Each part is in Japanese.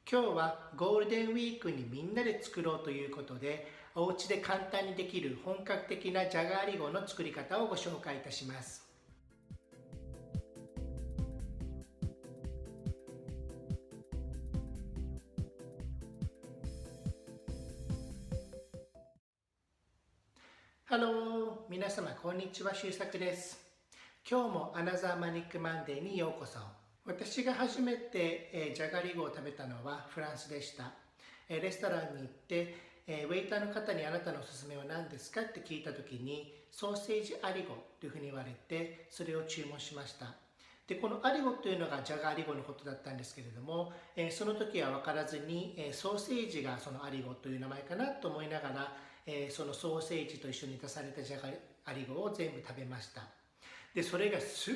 今日はゴールデンウィークにみんなで作ろうということで、お家で簡単にできる本格的なじゃがりこの作り方をご紹介いたします。ハロー、皆様こんにちは、しゅうさくです。今日もアナザーマニックマンデーにようこそ。私が初めてじゃがりこを食べたのはフランスでした。レストランに行ってウェイターの方にあなたのおすすめは何ですかって聞いた時にソーセージアリゴというふうに言われて、それを注文しました。でこのアリゴというのがじゃがりこのことだったんですけれども、その時は分からずにソーセージがそのアリゴという名前かなと思いながら、そのソーセージと一緒に出されたじゃがりこを全部食べました。でそれがすっ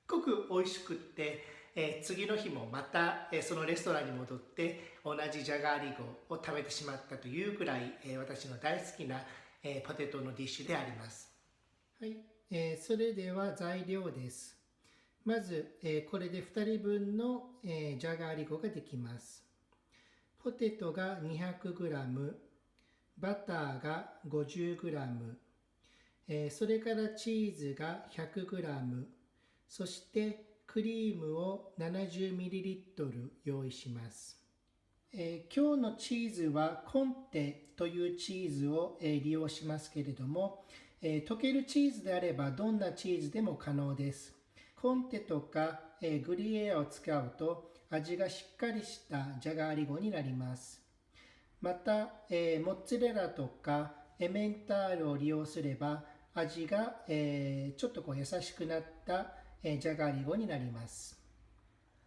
ごく美味しくって、次の日もまた、そのレストランに戻って同じじゃがりこを食べてしまったというくらい、私の大好きな、ポテトのディッシュであります。はい、それでは材料です。まず、これで2人分の、じゃがりこができます。ポテトが 200g、バターが 50g、それからチーズが 100g、そしてクリームを 70ml 用意します。今日のチーズはコンテというチーズを、利用しますけれども、溶けるチーズであればどんなチーズでも可能です。コンテとか、グリエを使うと味がしっかりしたじゃがりこになります。また、モッツァレラとかエメンタールを利用すれば味が、ちょっと優しくなった、じゃがりこになります。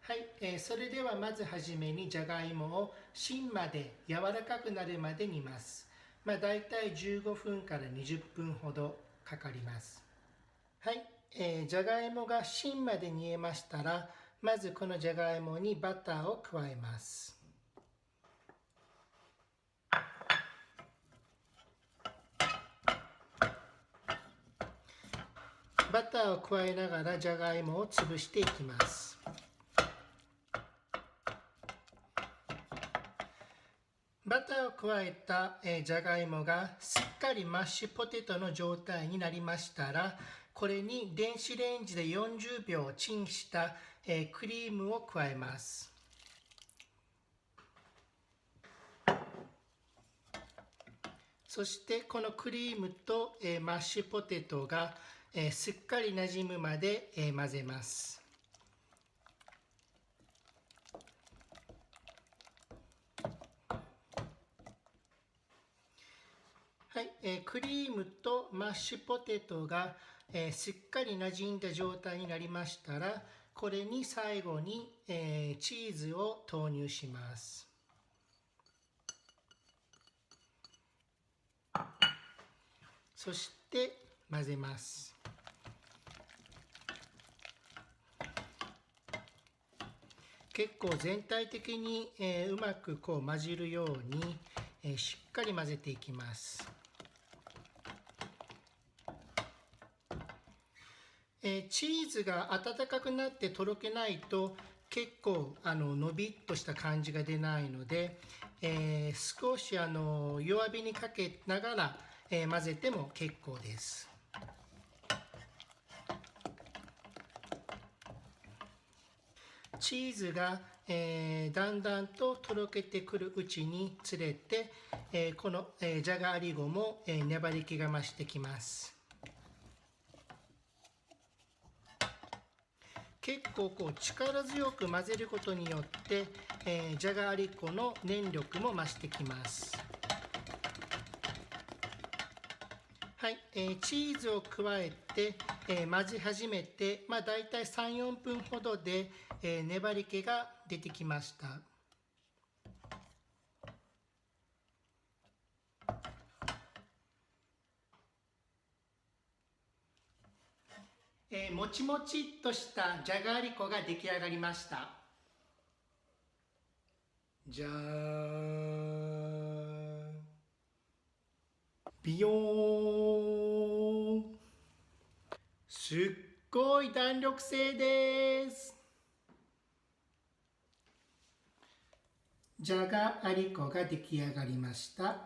はい、それではまずはじめにじゃがいもを芯まで柔らかくなるまで煮ます。だいたい15分から20分ほどかかります。はい、じゃがいもが芯まで煮えましたら、まずこのじゃがいもにバターを加えます。バターを加えながらじゃがいもを潰していきます。バターを加えたじゃがいもがすっかりマッシュポテトの状態になりましたら、これに電子レンジで40秒チンしたクリームを加えます。そしてこのクリームとマッシュポテトがすっかりなじむまで混ぜます。はい、クリームとマッシュポテトがしっかりなじんだ状態になりましたら、これに最後にチーズを投入します。そして混ぜます。結構全体的にうまく混じるようにしっかり混ぜていきます。チーズが温かくなってとろけないと結構のびっとした感じが出ないので、少し弱火にかけながら、混ぜても結構です。チーズが、だんだんととろけてくるうちにつれて、この、じゃがりこも、粘り気が増してきます。結構力強く混ぜることによって、じゃがりこの粘力も増してきます。はい、チーズを加えて、混ぜ始めて、だいたい3、4分ほどで、粘り気が出てきました。もちもちっとしたじゃがりこが出来上がりました。じゃーん。ビヨーン。すっごい弾力性です。じゃがありこが出来上がりました。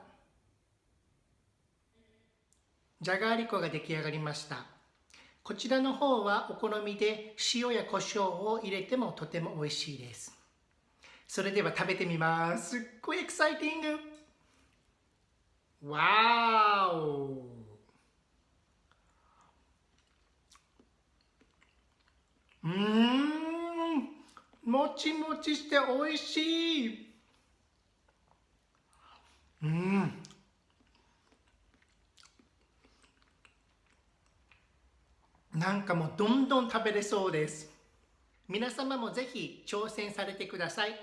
じゃがありこが出来上がりました。こちらの方はお好みで塩や胡椒を入れてもとても美味しいです。それでは食べてみます。すっごいエキサイティング。わーお。もちもちして美味しい。なんかもうどんどん食べれそうです。皆様もぜひ挑戦されてください。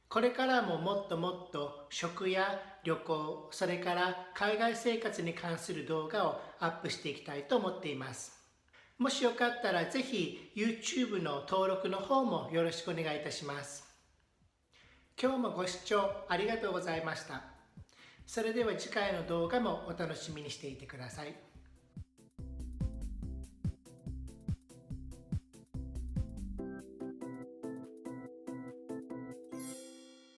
これからももっともっと食や旅行、それから海外生活に関する動画をアップしていきたいと思っています。もしよかったらぜひ YouTube の登録の方もよろしくお願いいたします。今日もご視聴ありがとうございました。それでは次回の動画もお楽しみにしていてください。